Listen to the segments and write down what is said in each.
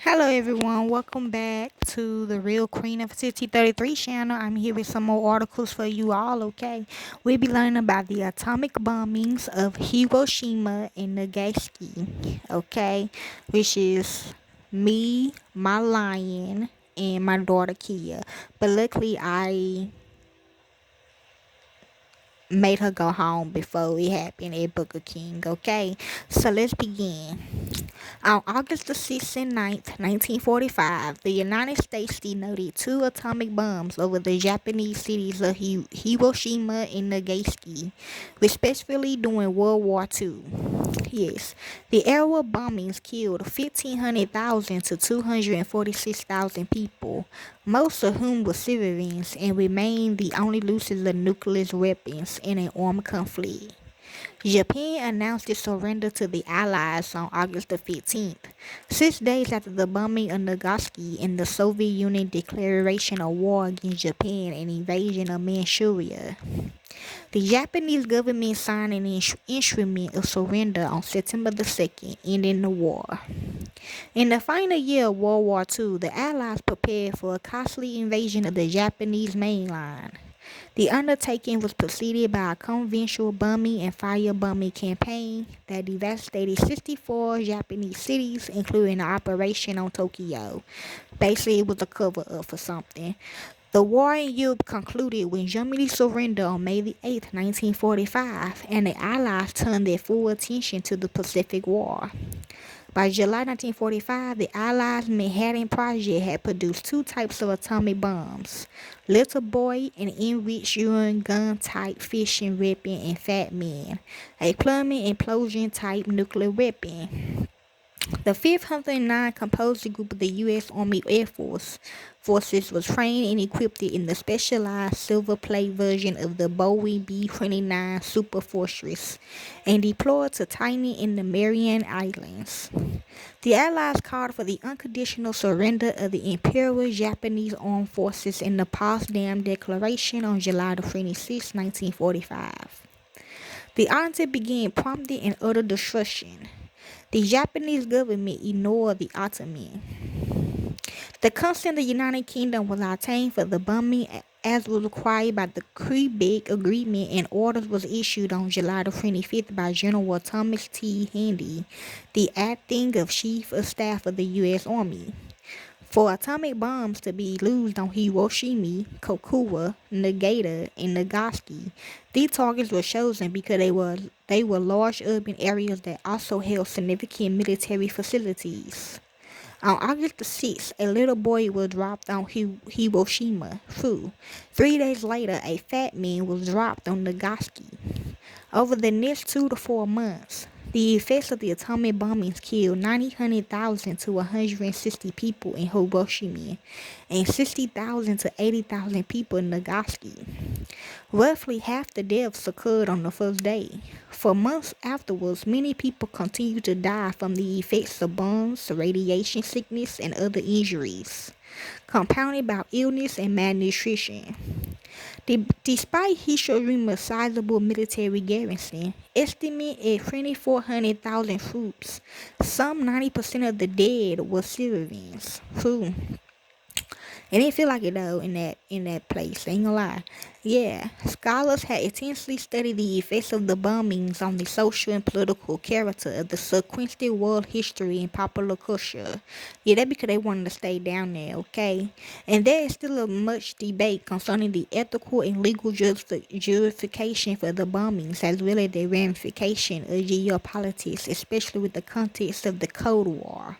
Hello everyone, welcome back to the Real Queen of City 33 channel. I'm here with some more articles for you all, okay? We'll be learning about the atomic bombings of Hiroshima and Nagasaki, okay? Which is me, my lion, and my daughter Kia. But luckily I made her go home before it happened at Burger King, okay? So let's begin. On August the 6th and 9th, 1945, the United States detonated two atomic bombs over the Japanese cities of Hiroshima and Nagasaki, respectively during World War II. Yes, the aerial bombings killed 1,500,000 to 246,000 people, most of whom were civilians and remained the only uses of nuclear weapons in an armed conflict. Japan announced its surrender to the Allies on August the 15th, 6 days after the bombing of Nagasaki and the Soviet Union declaration of war against Japan and invasion of Manchuria. The Japanese government signed an instrument of surrender on September the 2nd, ending the war. In the final year of World War II, the Allies prepared for a costly invasion of the Japanese mainland. The undertaking was preceded by a conventional bombing and firebombing campaign that devastated 64 Japanese cities, including an operation on Tokyo. Basically, it was a cover-up for something. The war in Europe concluded when Germany surrendered on May 8, 1945, and the Allies turned their full attention to the Pacific War. By July 1945, the Allies' Manhattan Project had produced two types of atomic bombs: Little Boy, an enriched urine gun-type fission weapon, and Fat Man, a plummet implosion type nuclear weapon. The 509 Composite Group of the U.S. Army Air Forces was trained and equipped in the specialized silver plate version of the Boeing B-29 Super Fortress and deployed to Taiwan in the Mariana Islands. The Allies called for the unconditional surrender of the Imperial Japanese Armed Forces in the Potsdam Declaration on July 26, 1945. The Entente began prompt and utter destruction. The Japanese government ignored the ultimatum. The consent of the United Kingdom was obtained for the bombing as was required by the Quebec Agreement, and orders was issued on July 25th by General Thomas T. Handy, the acting chief of staff of the U.S. Army, for atomic bombs to be used on Hiroshima, Kokuwa, Nagata, and Nagasaki. These targets were chosen because they were large urban areas that also held significant military facilities. On August the 6th, a little boy was dropped on Hiroshima. 3 days later, a fat man was dropped on Nagasaki. Over the next 2 to 4 months, the effects of the atomic bombings killed 900,000 to 160 people in Hiroshima and 60,000 to 80,000 people in Nagasaki. Roughly half the deaths occurred on the first day. For months afterwards, many people continued to die from the effects of burns, radiation sickness, and other injuries, compounded by illness and malnutrition. Despite Hiroshima's sizable military garrison, estimated at 2,400,000 troops, some 90% of the dead were civilians. It didn't feel like it though in that place. Ain't gonna lie. Yeah, scholars had intensely studied the effects of the bombings on the social and political character of the sequential world history and popular culture. Yeah, that because they wanted to stay down there, okay? And there is still a much debate concerning the ethical and legal justification for the bombings, as well as the ramification of geopolitics, especially with the context of the Cold War.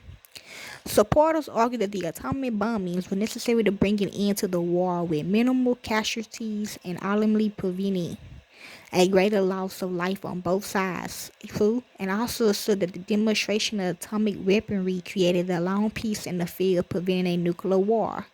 Supporters argue that the atomic bombings were necessary to bring an end to the war with minimal casualties and ultimately preventing a greater loss of life on both sides. And also asserted that the demonstration of atomic weaponry created a long peace in the field of preventing a nuclear war.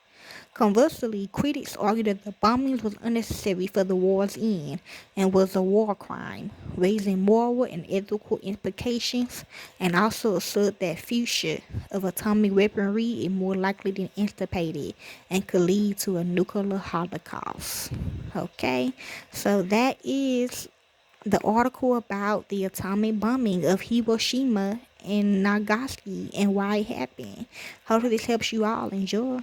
Conversely, critics argue that the bombings was unnecessary for the war's end and was a war crime, raising moral and ethical implications, and also assert that future of atomic weaponry is more likely than anticipated and could lead to a nuclear holocaust. Okay, so that is the article about the atomic bombing of Hiroshima and Nagasaki and why it happened. Hopefully this helps you all. Enjoy.